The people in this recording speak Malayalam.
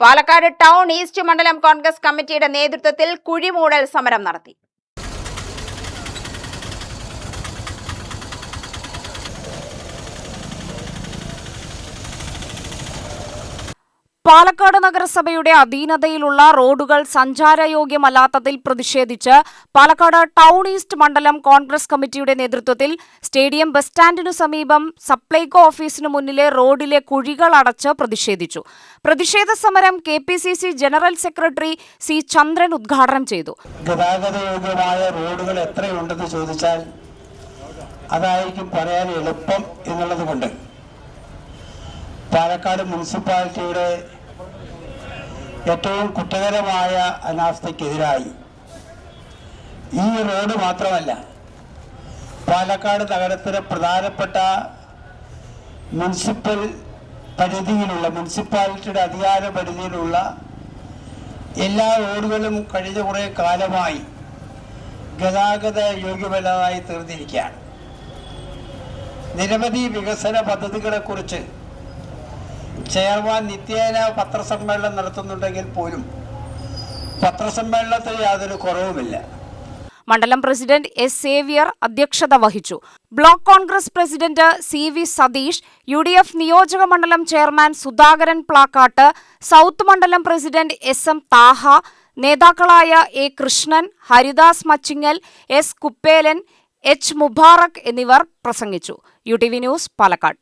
പാലക്കാട് ടൗൺ ഈസ്റ്റ് മണ്ഡലം കോൺഗ്രസ് കമ്മിറ്റിയുടെ നേതൃത്വത്തിൽ കുഴിമൂടൽ സമരം നടത്തി. പാലക്കാട് നഗരസഭയുടെ അധീനതയിലുള്ള റോഡുകൾ സഞ്ചാരയോഗ്യമല്ലാത്തതിൽ പ്രതിഷേധിച്ച് പാലക്കാട് ടൗൺ ഈസ്റ്റ് മണ്ഡലം കോൺഗ്രസ് കമ്മിറ്റിയുടെ നേതൃത്വത്തിൽ സ്റ്റേഡിയം ബസ് സ്റ്റാൻഡിനു സമീപം സപ്ലൈകോ ഓഫീസിനു മുന്നിലെ റോഡിലെ കുഴികൾ അടച്ച് പ്രതിഷേധിച്ചു. പ്രതിഷേധ സമരം KPCC ജനറൽ സെക്രട്ടറി C. ചന്ദ്രൻ ഉദ്ഘാടനം ചെയ്തു. ഗതാഗതയോഗ്യമായ റോഡുകൾ എത്രയുണ്ടെന്ന് ചോദിച്ചാൽ അതായിരിക്കും പറയാൻ എളുപ്പം എന്നുള്ളതുകൊണ്ട് പാലക്കാട് മുനിസിപ്പാലിറ്റിയുടെ ഏറ്റവും കുറ്റകരമായ അനാസ്ഥയ്ക്കെതിരായി ഈ റോഡ് മാത്രമല്ല, പാലക്കാട് നഗരത്തിലെ പ്രധാനപ്പെട്ട മുനിസിപ്പൽ പരിധിയിലുള്ള മുനിസിപ്പാലിറ്റിയുടെ അധികാര പരിധിയിലുള്ള എല്ലാ റോഡുകളും കഴിഞ്ഞ കുറേ കാലമായി ഗതാഗത യോഗ്യമല്ലാതായി തീർന്നിരിക്കുകയാണ്. നിരവധി വികസന പദ്ധതികളെക്കുറിച്ച് ചെയർമാൻ നിത്യേന പത്രസമ്മേളനം നടത്തുന്നുണ്ടെങ്കിൽ പോലും പത്രസമ്മേളനത്തിൽ യാതൊരു കുറവുമില്ല. മണ്ഡലം പ്രസിഡന്റ് S. സേവ്യർ അധ്യക്ഷത വഹിച്ചു. Block Congress president CV. Satheesh, UDF നിയോജക മണ്ഡലം ചെയർമാൻ സുധാകരൻ പ്ലാക്കാട്ട്, സൗത്ത് മണ്ഡലം പ്രസിഡന്റ് SM. താഹ, നേതാക്കളായ A. Krishnan, Haridas Machingal, S. കുപ്പേലൻ, H. Mubarak എന്നിവർ പ്രസംഗിച്ചു. UTV news, Palakkad.